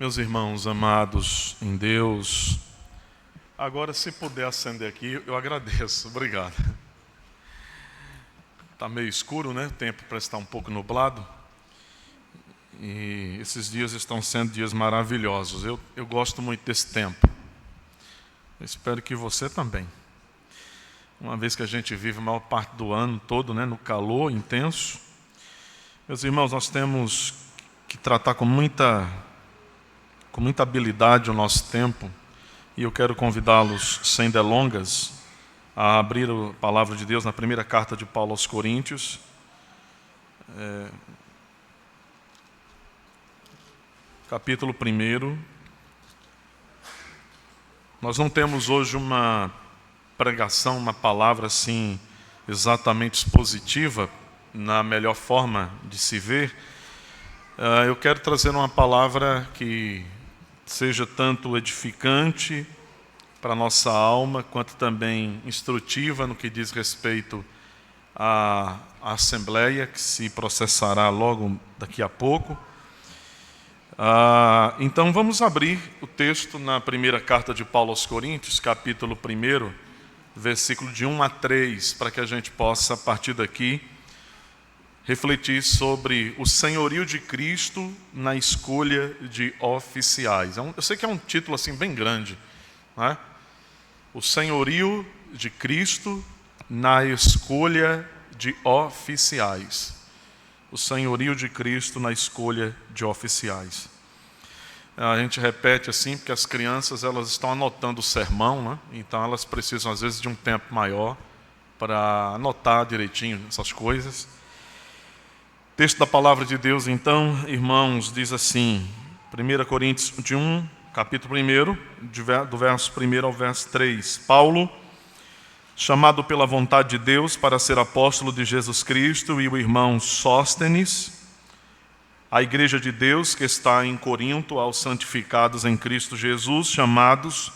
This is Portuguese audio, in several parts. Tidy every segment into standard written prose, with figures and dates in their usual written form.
Meus irmãos amados em Deus, agora se puder acender aqui, eu agradeço, obrigado. Está meio escuro, né? O tempo parece estar um pouco nublado. E esses dias estão sendo dias maravilhosos. Eu gosto muito desse tempo. Eu espero que você também. Uma vez que a gente vive a maior parte do ano todo, né, no calor intenso. Meus irmãos, nós temos que tratar com muita habilidade o nosso tempo, e eu quero convidá-los, sem delongas, a abrir a palavra de Deus na primeira carta de Paulo aos Coríntios, capítulo 1. Nós não temos hoje uma pregação, uma palavra assim, exatamente expositiva, na melhor forma de se ver. Eu quero trazer uma palavra que seja tanto edificante para a nossa alma, quanto também instrutiva no que diz respeito à Assembleia, que se processará logo daqui a pouco. Então vamos abrir o texto na primeira carta de Paulo aos Coríntios, capítulo 1, versículo de 1 a 3, para que a gente possa, a partir daqui, refletir sobre o senhorio de Cristo na escolha de oficiais. Eu sei que é um título assim bem grande, não é? O senhorio de Cristo na escolha de oficiais. O senhorio de Cristo na escolha de oficiais. A gente repete assim porque as crianças elas estão anotando o sermão, né? Então elas precisam às vezes de um tempo maior para anotar direitinho essas coisas. O texto da palavra de Deus, então, irmãos, diz assim, 1 Coríntios 1, capítulo 1, do verso 1 ao verso 3. Paulo, chamado pela vontade de Deus para ser apóstolo de Jesus Cristo, e o irmão Sóstenes, a igreja de Deus que está em Corinto, aos santificados em Cristo Jesus, chamados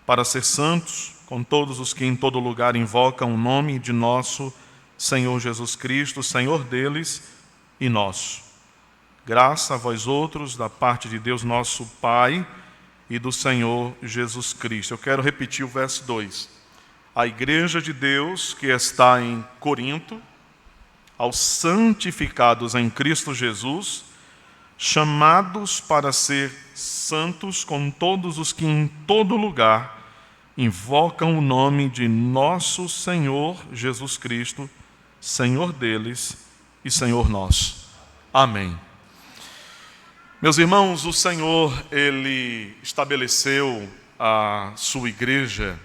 para ser santos, com todos os que em todo lugar invocam o nome de nosso Senhor Jesus Cristo, Senhor deles e nosso. Graça a vós outros, da parte de Deus nosso Pai e do Senhor Jesus Cristo. Eu quero repetir o verso 2. A igreja de Deus que está em Corinto, aos santificados em Cristo Jesus, chamados para ser santos com todos os que em todo lugar invocam o nome de nosso Senhor Jesus Cristo, Senhor deles e Senhor nosso. Amém. Meus irmãos, o Senhor, Ele estabeleceu a sua igreja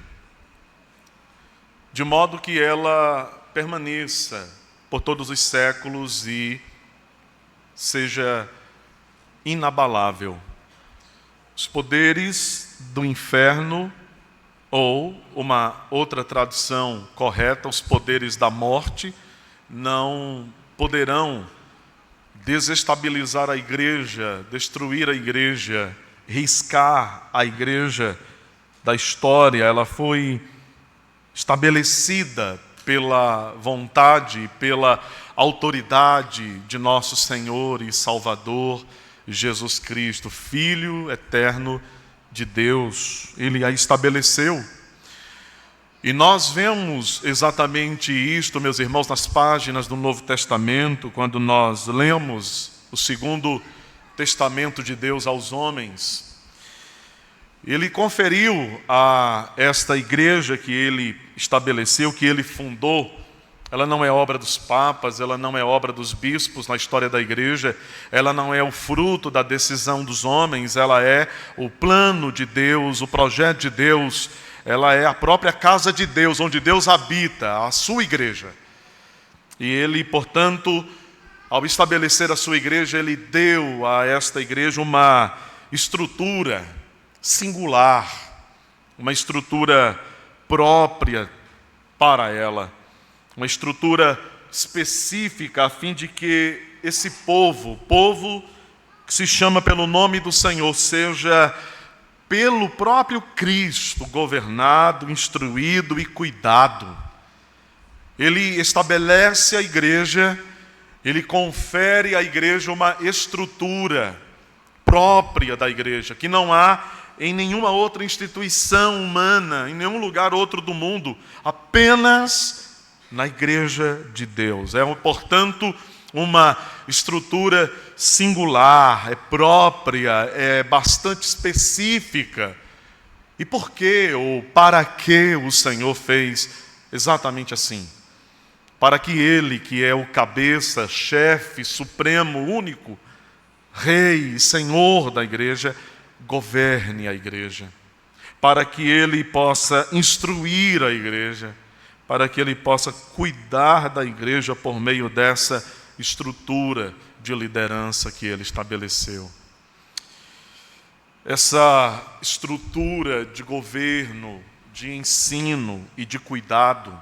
de modo que ela permaneça por todos os séculos e seja inabalável. Os poderes do inferno, ou uma outra tradução correta, os poderes da morte, não poderão desestabilizar a igreja, destruir a igreja, riscar a igreja da história. Ela foi estabelecida pela vontade, pela autoridade de nosso Senhor e Salvador Jesus Cristo, Filho eterno de Deus. Ele a estabeleceu. E nós vemos exatamente isto, meus irmãos, nas páginas do Novo Testamento, quando nós lemos o segundo testamento de Deus aos homens. Ele conferiu a esta igreja que ele estabeleceu, que ele fundou. Ela não é obra dos papas, ela não é obra dos bispos na história da igreja, ela não é o fruto da decisão dos homens, ela é o plano de Deus, o projeto de Deus. Ela é a própria casa de Deus, onde Deus habita, a sua igreja. E ele, portanto, ao estabelecer a sua igreja, ele deu a esta igreja uma estrutura singular, uma estrutura própria para ela, uma estrutura específica, a fim de que esse povo que se chama pelo nome do Senhor, seja pelo próprio Cristo governado, instruído e cuidado. Ele estabelece a igreja, ele confere à igreja uma estrutura própria da igreja, que não há em nenhuma outra instituição humana, em nenhum lugar outro do mundo, apenas na igreja de Deus. É, portanto, uma estrutura singular, é própria, é bastante específica. E por que ou para que o Senhor fez exatamente assim? Para que Ele, que é o cabeça, chefe, supremo, único, Rei, Senhor da igreja, governe a igreja. Para que Ele possa instruir a igreja, para que Ele possa cuidar da igreja por meio dessa estrutura de liderança que Ele estabeleceu. Essa estrutura de governo, de ensino e de cuidado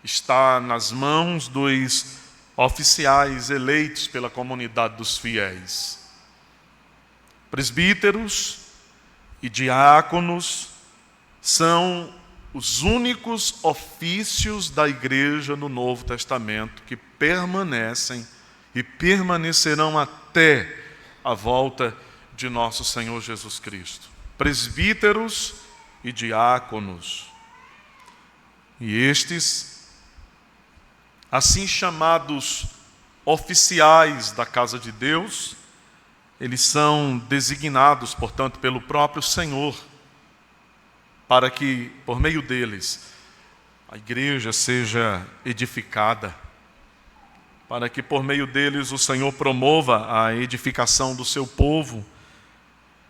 está nas mãos dos oficiais eleitos pela comunidade dos fiéis. Presbíteros e diáconos são os únicos ofícios da igreja no Novo Testamento que permanecem e permanecerão até a volta de nosso Senhor Jesus Cristo. Presbíteros e diáconos. E estes, assim chamados oficiais da casa de Deus, eles são designados, portanto, pelo próprio Senhor, para que, por meio deles, a igreja seja edificada, para que, por meio deles, o Senhor promova a edificação do seu povo.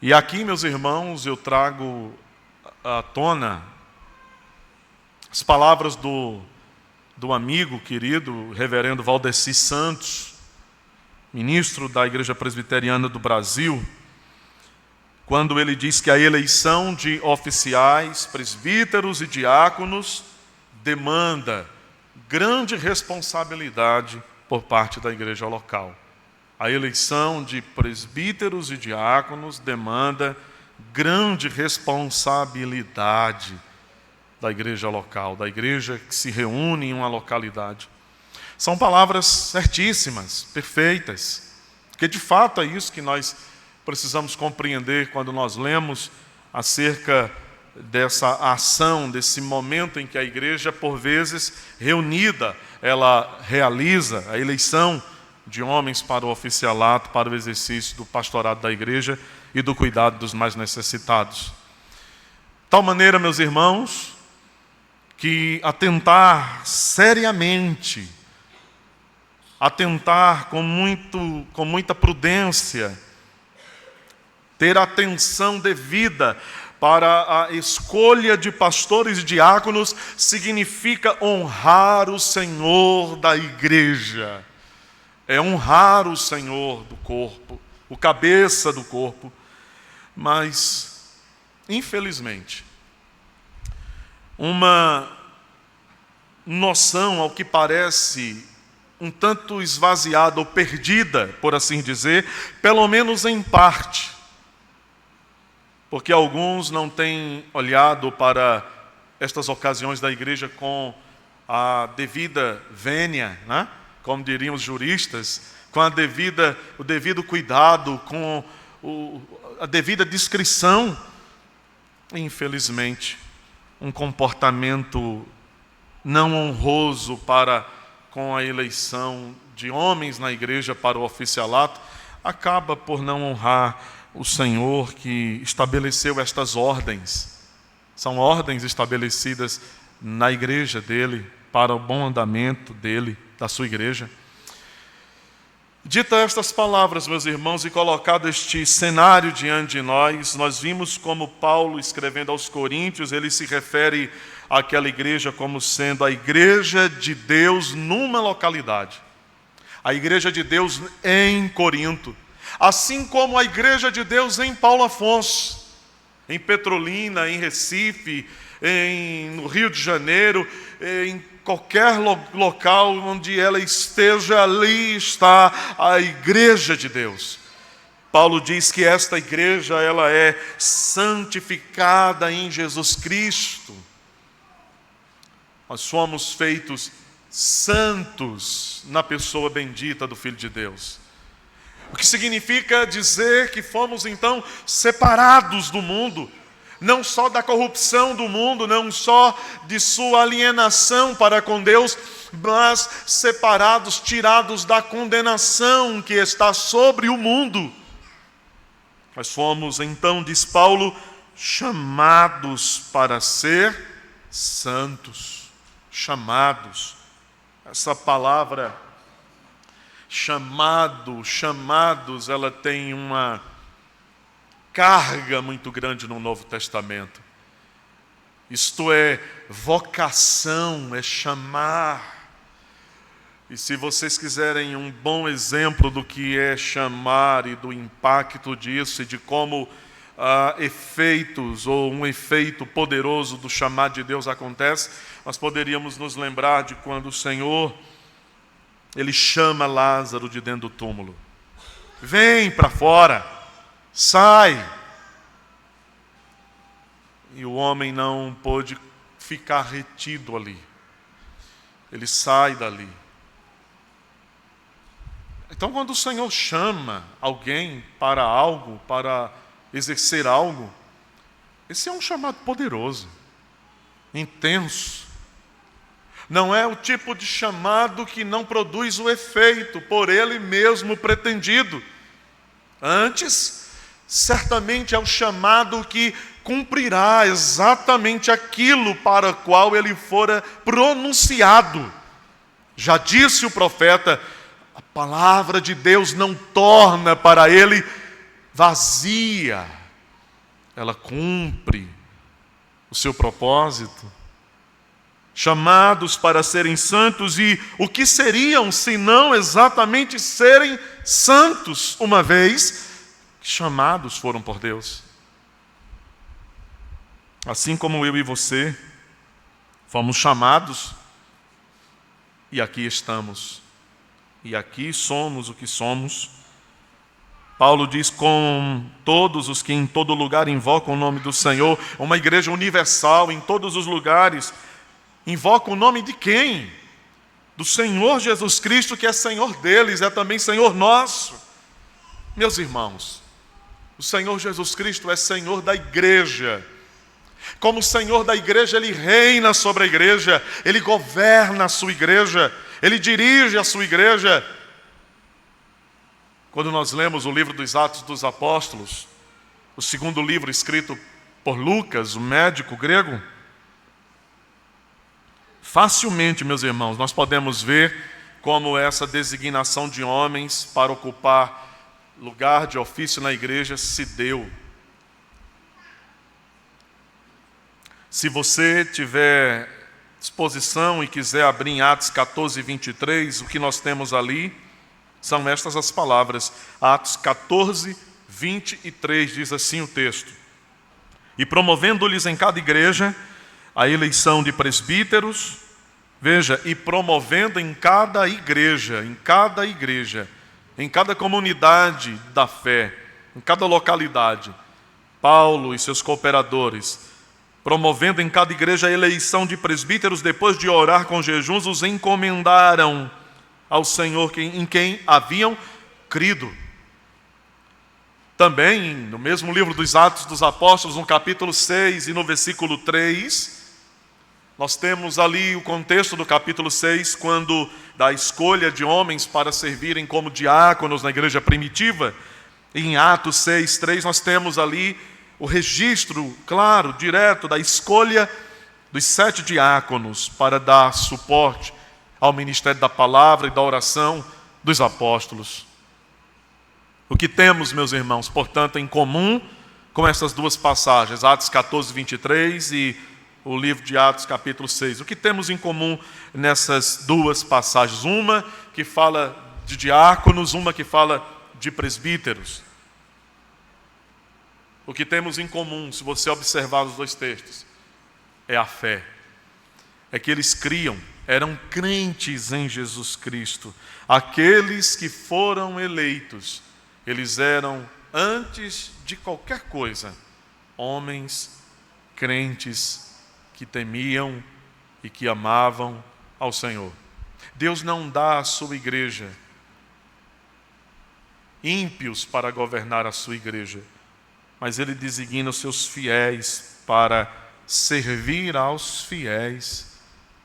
E aqui, meus irmãos, eu trago à tona as palavras do amigo querido, reverendo Valdeci Santos, ministro da Igreja Presbiteriana do Brasil, quando ele diz que a eleição de oficiais, presbíteros e diáconos demanda grande responsabilidade por parte da igreja local. A eleição de presbíteros e diáconos demanda grande responsabilidade da igreja local, da igreja que se reúne em uma localidade. São palavras certíssimas, perfeitas, porque de fato é isso que nós precisamos compreender quando nós lemos acerca dessa ação, desse momento em que a igreja, por vezes, reunida, ela realiza a eleição de homens para o oficialato, para o exercício do pastorado da igreja e do cuidado dos mais necessitados. De tal maneira, meus irmãos, que atentar seriamente, atentar com muita prudência, ter atenção devida para a escolha de pastores e diáconos significa honrar o Senhor da igreja. É honrar o Senhor do corpo, o cabeça do corpo. Mas, infelizmente, uma noção, ao que parece, um tanto esvaziada ou perdida, por assim dizer, pelo menos em parte, porque alguns não têm olhado para estas ocasiões da igreja com a devida vênia, né? Como diriam os juristas, com o devido cuidado, com a devida discrição. Infelizmente, um comportamento não honroso para com a eleição de homens na igreja para o oficialato, acaba por não honrar o Senhor que estabeleceu estas ordens. São ordens estabelecidas na igreja dele, para o bom andamento dele, da sua igreja. Dita estas palavras, meus irmãos, e colocado este cenário diante de nós, nós vimos como Paulo, escrevendo aos Coríntios, ele se refere àquela igreja como sendo a igreja de Deus numa localidade. A igreja de Deus em Corinto. Assim como a igreja de Deus em Paulo Afonso, em Petrolina, em Recife, no Rio de Janeiro, em qualquer local onde ela esteja, ali está a igreja de Deus. Paulo diz que esta igreja, ela é santificada em Jesus Cristo. Nós somos feitos santos na pessoa bendita do Filho de Deus. O que significa dizer que fomos então separados do mundo, não só da corrupção do mundo, não só de sua alienação para com Deus, mas separados, tirados da condenação que está sobre o mundo. Nós fomos então, diz Paulo, chamados para ser santos. Chamados. Essa palavra chamados, ela tem uma carga muito grande no Novo Testamento. Isto é vocação, é chamar. E se vocês quiserem um bom exemplo do que é chamar e do impacto disso e de como efeitos ou um efeito poderoso do chamar de Deus acontece, nós poderíamos nos lembrar de quando o Senhor, Ele chama Lázaro de dentro do túmulo. Vem para fora, sai. E o homem não pôde ficar retido ali. Ele sai dali. Então, quando o Senhor chama alguém para algo, para exercer algo, esse é um chamado poderoso, intenso. Não é o tipo de chamado que não produz o efeito por ele mesmo pretendido. Antes, certamente é o chamado que cumprirá exatamente aquilo para o qual ele fora pronunciado. Já disse o profeta, a palavra de Deus não torna para ele vazia. Ela cumpre o seu propósito. Chamados para serem santos, e o que seriam se não exatamente serem santos, uma vez chamados foram por Deus. Assim como eu e você fomos chamados, e aqui estamos, e aqui somos o que somos. Paulo diz, com todos os que em todo lugar invocam o nome do Senhor, uma igreja universal em todos os lugares, invoca o nome de quem? Do Senhor Jesus Cristo, que é Senhor deles, é também Senhor nosso. Meus irmãos, o Senhor Jesus Cristo é Senhor da igreja. Como Senhor da igreja, Ele reina sobre a igreja, Ele governa a sua igreja, Ele dirige a sua igreja. Quando nós lemos o livro dos Atos dos Apóstolos, o segundo livro escrito por Lucas, o médico grego, facilmente, meus irmãos, nós podemos ver como essa designação de homens para ocupar lugar de ofício na igreja se deu. Se você tiver disposição e quiser abrir em Atos 14, 23, o que nós temos ali são estas as palavras. Atos 14, 23, diz assim o texto. E promovendo-lhes em cada igreja a eleição de presbíteros, veja, e promovendo em cada igreja, em cada comunidade da fé, em cada localidade, Paulo e seus cooperadores, promovendo em cada igreja a eleição de presbíteros, depois de orar com jejuns, os encomendaram ao Senhor em quem haviam crido. Também, no mesmo livro dos Atos dos Apóstolos, no capítulo 6 e no versículo 3, nós temos ali o contexto do capítulo 6, quando da escolha de homens para servirem como diáconos na igreja primitiva. Em Atos 6, 3, nós temos ali o registro, claro, direto da escolha dos 7 diáconos para dar suporte ao ministério da palavra e da oração dos apóstolos. O que temos, meus irmãos, portanto, em comum com essas duas passagens, Atos 14, 23 e o livro de Atos, capítulo 6. O que temos em comum nessas duas passagens? Uma que fala de diáconos, uma que fala de presbíteros. O que temos em comum, se você observar os dois textos, é a fé. É que eles criam, eram crentes em Jesus Cristo. Aqueles que foram eleitos, eles eram, antes de qualquer coisa, homens crentes que temiam e que amavam ao Senhor. Deus não dá à sua igreja ímpios para governar a sua igreja, mas ele designa os seus fiéis para servir aos fiéis.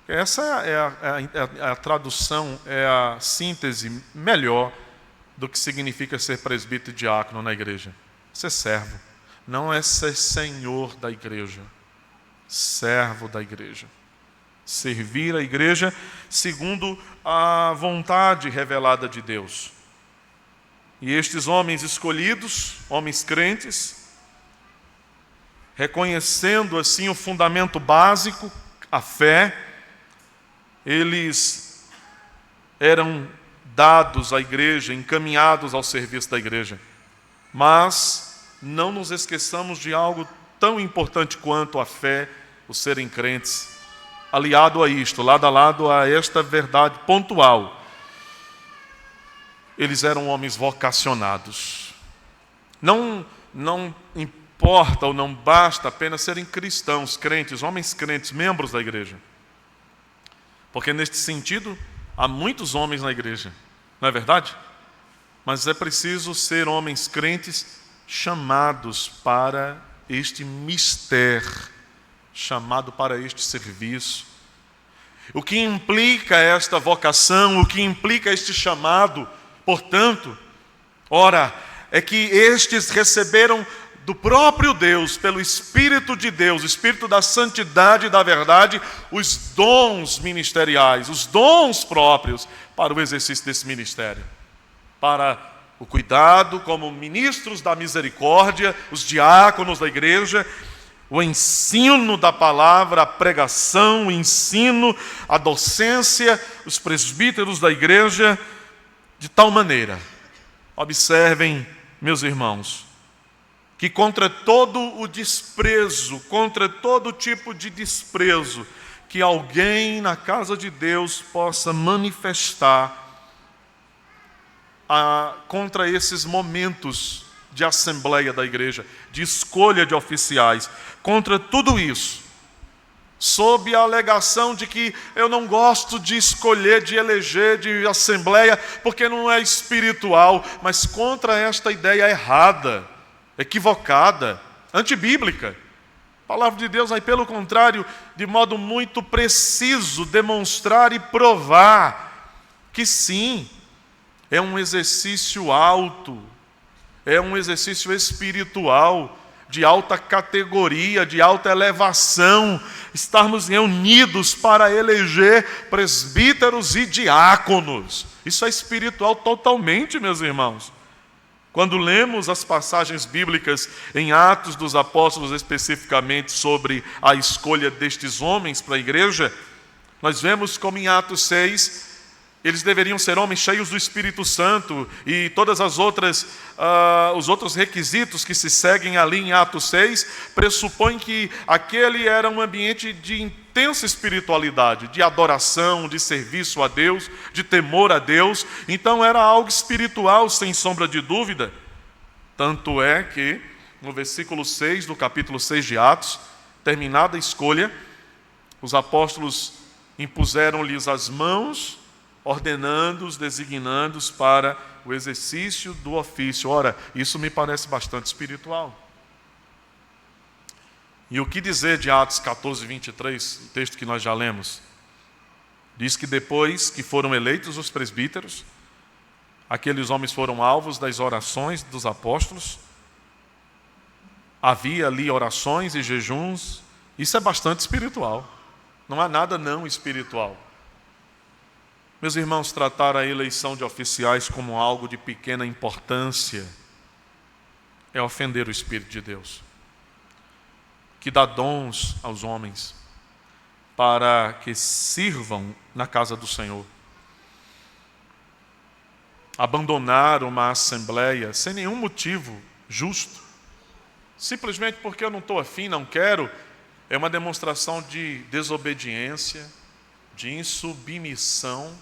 Essa é a tradução, é a síntese melhor do que significa ser presbítero e diácono na igreja. Ser servo, não é ser senhor da igreja, servo da igreja. Servir a igreja segundo a vontade revelada de Deus. E estes homens escolhidos, homens crentes, reconhecendo assim o fundamento básico, a fé, eles eram dados à igreja, encaminhados ao serviço da igreja. Mas não nos esqueçamos de algo tão importante quanto a fé, o serem crentes. Aliado a isto, lado a lado a esta verdade pontual, eles eram homens vocacionados. Não importa ou não basta apenas serem cristãos, crentes, homens crentes, membros da igreja. Porque neste sentido, há muitos homens na igreja, não é verdade? Mas é preciso ser homens crentes chamados para este mistério, chamado para este serviço. O que implica esta vocação, o que implica este chamado, portanto, ora, é que estes receberam do próprio Deus, pelo Espírito de Deus, Espírito da santidade e da verdade, os dons ministeriais, os dons próprios para o exercício desse ministério. Para o cuidado como ministros da misericórdia, os diáconos da igreja, o ensino da palavra, a pregação, o ensino, a docência, os presbíteros da igreja, de tal maneira, observem, meus irmãos, que contra todo o desprezo, contra todo tipo de desprezo que alguém na casa de Deus possa manifestar contra esses momentos de assembleia da igreja, de escolha de oficiais, contra tudo isso, sob a alegação de que eu não gosto de escolher, de eleger, de assembleia, porque não é espiritual, mas contra esta ideia errada, equivocada, antibíblica. A palavra de Deus vai, pelo contrário, de modo muito preciso, demonstrar e provar que sim, é um exercício alto, é um exercício espiritual, de alta categoria, de alta elevação, estarmos reunidos para eleger presbíteros e diáconos. Isso é espiritual totalmente, meus irmãos. Quando lemos as passagens bíblicas em Atos dos Apóstolos, especificamente sobre a escolha destes homens para a igreja, nós vemos como em Atos 6, eles deveriam ser homens cheios do Espírito Santo e todas as outras, os outros requisitos que se seguem ali em Atos 6, pressupõem que aquele era um ambiente de intensa espiritualidade, de adoração, de serviço a Deus, de temor a Deus. Então era algo espiritual, sem sombra de dúvida. Tanto é que, no versículo 6 do capítulo 6 de Atos, terminada a escolha, os apóstolos impuseram-lhes as mãos, ordenando-os, designando-os para o exercício do ofício. Ora, isso me parece bastante espiritual. E o que dizer de Atos 14, 23, o texto que nós já lemos? Diz que depois que foram eleitos os presbíteros, aqueles homens foram alvos das orações dos apóstolos. Havia ali orações e jejuns. Isso é bastante espiritual. Não há nada não espiritual. Meus irmãos, tratar a eleição de oficiais como algo de pequena importância é ofender o Espírito de Deus, que dá dons aos homens para que sirvam na casa do Senhor. Abandonar uma assembleia sem nenhum motivo justo, simplesmente porque eu não estou afim, não quero, é uma demonstração de desobediência, de insubmissão,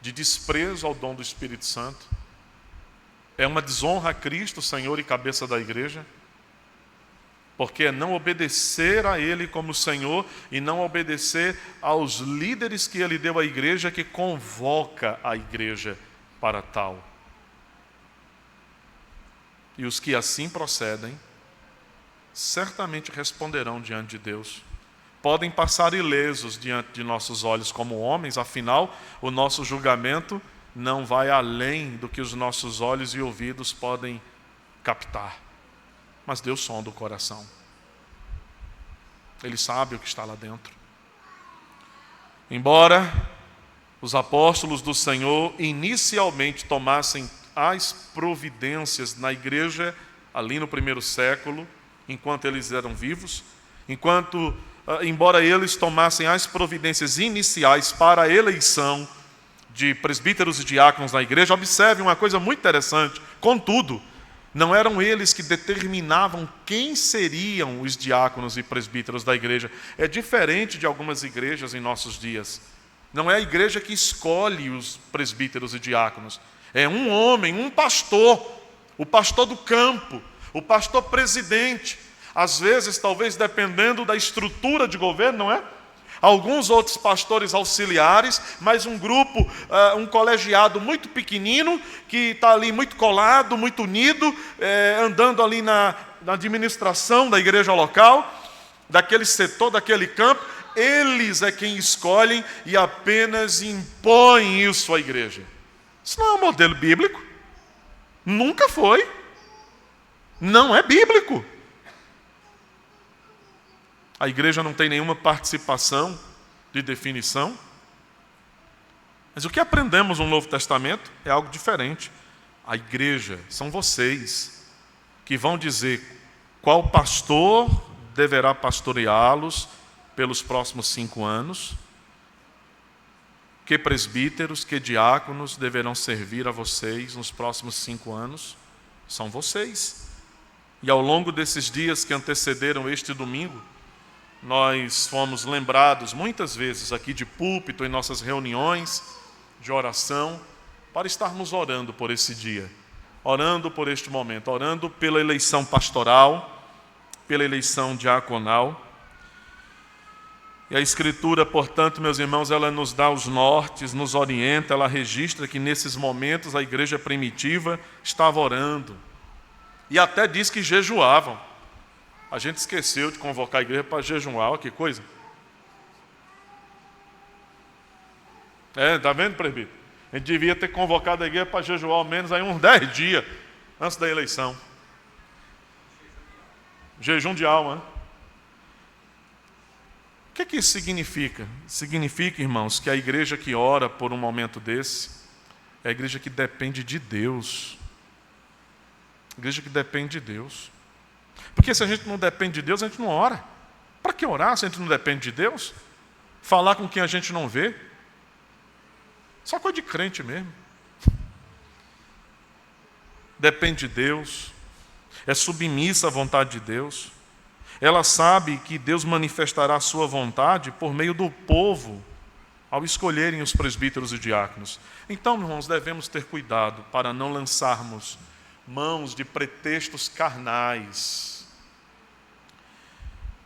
de desprezo ao dom do Espírito Santo. É uma desonra a Cristo, Senhor e cabeça da igreja, porque é não obedecer a Ele como Senhor e não obedecer aos líderes que Ele deu à igreja, que convoca a igreja para tal. E os que assim procedem, certamente responderão diante de Deus. Podem passar ilesos diante de nossos olhos como homens, afinal, o nosso julgamento não vai além do que os nossos olhos e ouvidos podem captar. Mas Deus sonda o coração. Ele sabe o que está lá dentro. Embora os apóstolos do Senhor inicialmente tomassem as providências na igreja, ali no primeiro século, enquanto eles eram vivos, embora eles tomassem as providências iniciais para a eleição de presbíteros e diáconos na igreja, observe uma coisa muito interessante, contudo, não eram eles que determinavam quem seriam os diáconos e presbíteros da igreja. É diferente de algumas igrejas em nossos dias. Não é a igreja que escolhe os presbíteros e diáconos. É um homem, um pastor, o pastor do campo, o pastor presidente. Às vezes, talvez dependendo da estrutura de governo, não é? Alguns outros pastores auxiliares, mas um grupo, um colegiado muito pequenino, que está ali muito colado, muito unido, andando ali na administração da igreja local, daquele setor, daquele campo. Eles é quem escolhem e apenas impõem isso à igreja. Isso não é um modelo bíblico. Nunca foi. Não é bíblico. A igreja não tem nenhuma participação de definição. Mas o que aprendemos no Novo Testamento é algo diferente. A igreja são vocês que vão dizer qual pastor deverá pastoreá-los pelos próximos 5 anos, que presbíteros, que diáconos deverão servir a vocês nos próximos 5 anos. São vocês. E ao longo desses dias que antecederam este domingo, nós fomos lembrados muitas vezes aqui de púlpito, em nossas reuniões de oração, para estarmos orando por esse dia, orando por este momento, orando pela eleição pastoral, pela eleição diaconal. E a Escritura, portanto, meus irmãos, ela nos dá os nortes, nos orienta, ela registra que nesses momentos a igreja primitiva estava orando. E até diz que jejuavam. A gente esqueceu de convocar a igreja para jejuar, olha que coisa. Está vendo, presbítero? A gente devia ter convocado a igreja para jejuar ao menos aí uns 10 dias antes da eleição. Jejum de alma, né? O que isso significa? Significa, irmãos, que a igreja que ora por um momento desse é a igreja que depende de Deus. A igreja que depende de Deus. Porque se a gente não depende de Deus, a gente não ora. Para que orar se a gente não depende de Deus? Falar com quem a gente não vê? Só coisa de crente mesmo. Depende de Deus. É submissa à vontade de Deus. Ela sabe que Deus manifestará a sua vontade por meio do povo, ao escolherem os presbíteros e diáconos. Então, irmãos, devemos ter cuidado para não lançarmos mãos de pretextos carnais.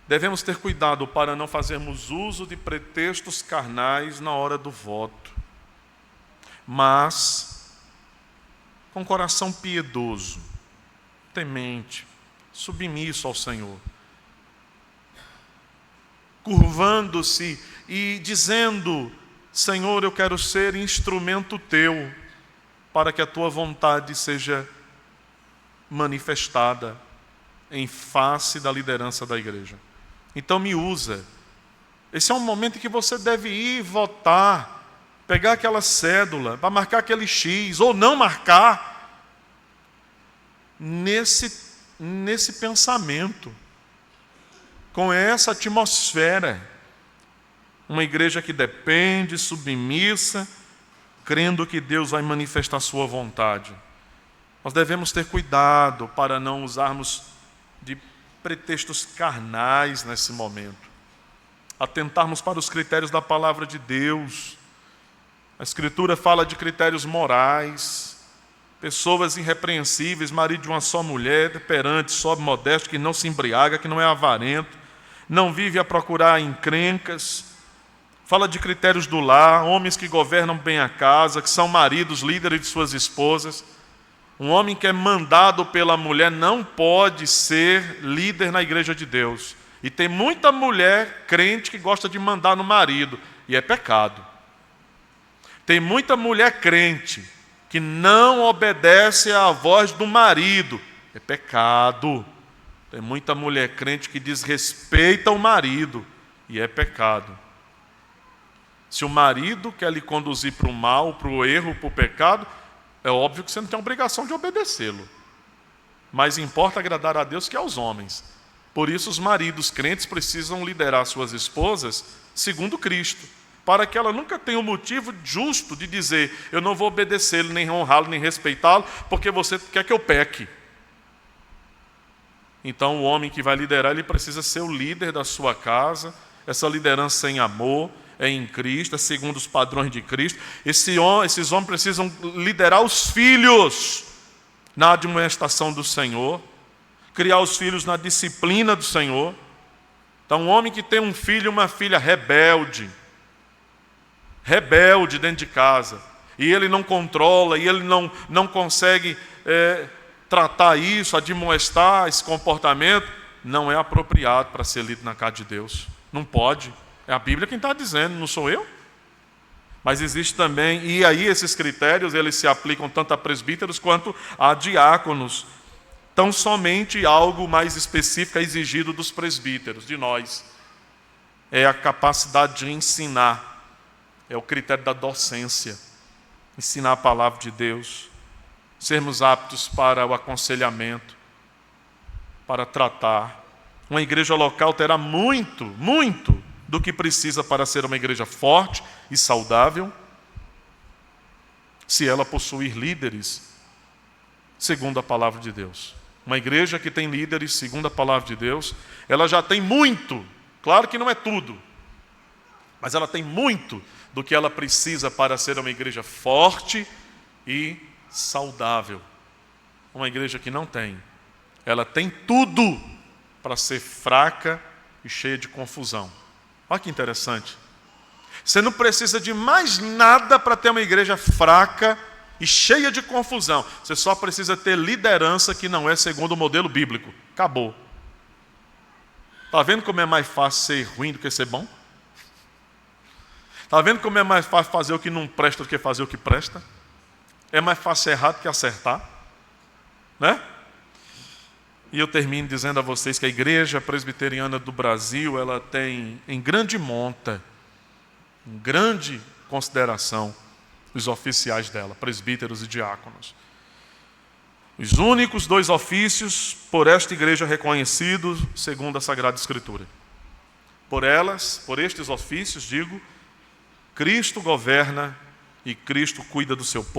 Devemos ter cuidado para não fazermos uso de pretextos carnais na hora do voto, mas com coração piedoso, temente, submisso ao Senhor, curvando-se e dizendo: Senhor, eu quero ser instrumento teu, para que a tua vontade seja manifestada em face da liderança da igreja. Então me usa. Esse é um momento em que você deve ir votar, pegar aquela cédula, para marcar aquele X, ou não marcar, nesse pensamento, com essa atmosfera. Uma igreja que depende, submissa, crendo que Deus vai manifestar a sua vontade. Nós devemos ter cuidado para não usarmos de pretextos carnais nesse momento. Atentarmos para os critérios da palavra de Deus. A Escritura fala de critérios morais, pessoas irrepreensíveis, marido de uma só mulher, temperante, sóbrio, modesto, que não se embriaga, que não é avarento, não vive a procurar encrencas. Fala de critérios do lar, homens que governam bem a casa, que são maridos, líderes de suas esposas. Um homem que é mandado pela mulher não pode ser líder na igreja de Deus. E tem muita mulher crente que gosta de mandar no marido, e é pecado. Tem muita mulher crente que não obedece à voz do marido, é pecado. Tem muita mulher crente que desrespeita o marido, e é pecado. Se o marido quer lhe conduzir para o mal, para o erro, para o pecado, é óbvio que você não tem a obrigação de obedecê-lo. Mas importa agradar a Deus que aos homens. Por isso os maridos crentes precisam liderar suas esposas segundo Cristo, para que ela nunca tenha um motivo justo de dizer: eu não vou obedecê-lo, nem honrá-lo, nem respeitá-lo, porque você quer que eu peque. Então o homem que vai liderar, ele precisa ser o líder da sua casa. Essa liderança em amor, é em Cristo, é segundo os padrões de Cristo. Esses homens precisam liderar os filhos na admoestação do Senhor, criar os filhos na disciplina do Senhor. Então um homem que tem um filho e uma filha rebelde dentro de casa, e ele não controla, e ele não consegue tratar isso, admoestar esse comportamento, não é apropriado para ser líder na casa de Deus. Não pode. É a Bíblia quem está dizendo, não sou eu. Mas existe também, e aí esses critérios, eles se aplicam tanto a presbíteros quanto a diáconos. Tão somente algo mais específico é exigido dos presbíteros, de nós. É a capacidade de ensinar. É o critério da docência. Ensinar a palavra de Deus. Sermos aptos para o aconselhamento, para tratar. Uma igreja local terá muito do que precisa para ser uma igreja forte e saudável, se ela possuir líderes segundo a palavra de Deus. Uma igreja que tem líderes segundo a palavra de Deus, ela já tem muito, claro que não é tudo, mas ela tem muito do que ela precisa para ser uma igreja forte e saudável. Uma igreja que não tem, ela tem tudo para ser fraca e cheia de confusão. Olha que interessante. Você não precisa de mais nada para ter uma igreja fraca e cheia de confusão. Você só precisa ter liderança que não é segundo o modelo bíblico. Acabou. Está vendo como é mais fácil ser ruim do que ser bom? Está vendo como é mais fácil fazer o que não presta do que fazer o que presta? É mais fácil errar do que acertar, né? E eu termino dizendo a vocês que a Igreja Presbiteriana do Brasil, ela tem em grande monta, em grande consideração, os oficiais dela, presbíteros e diáconos. Os únicos 2 ofícios por esta igreja reconhecidos segundo a Sagrada Escritura. Por estes ofícios, digo, Cristo governa e Cristo cuida do seu povo.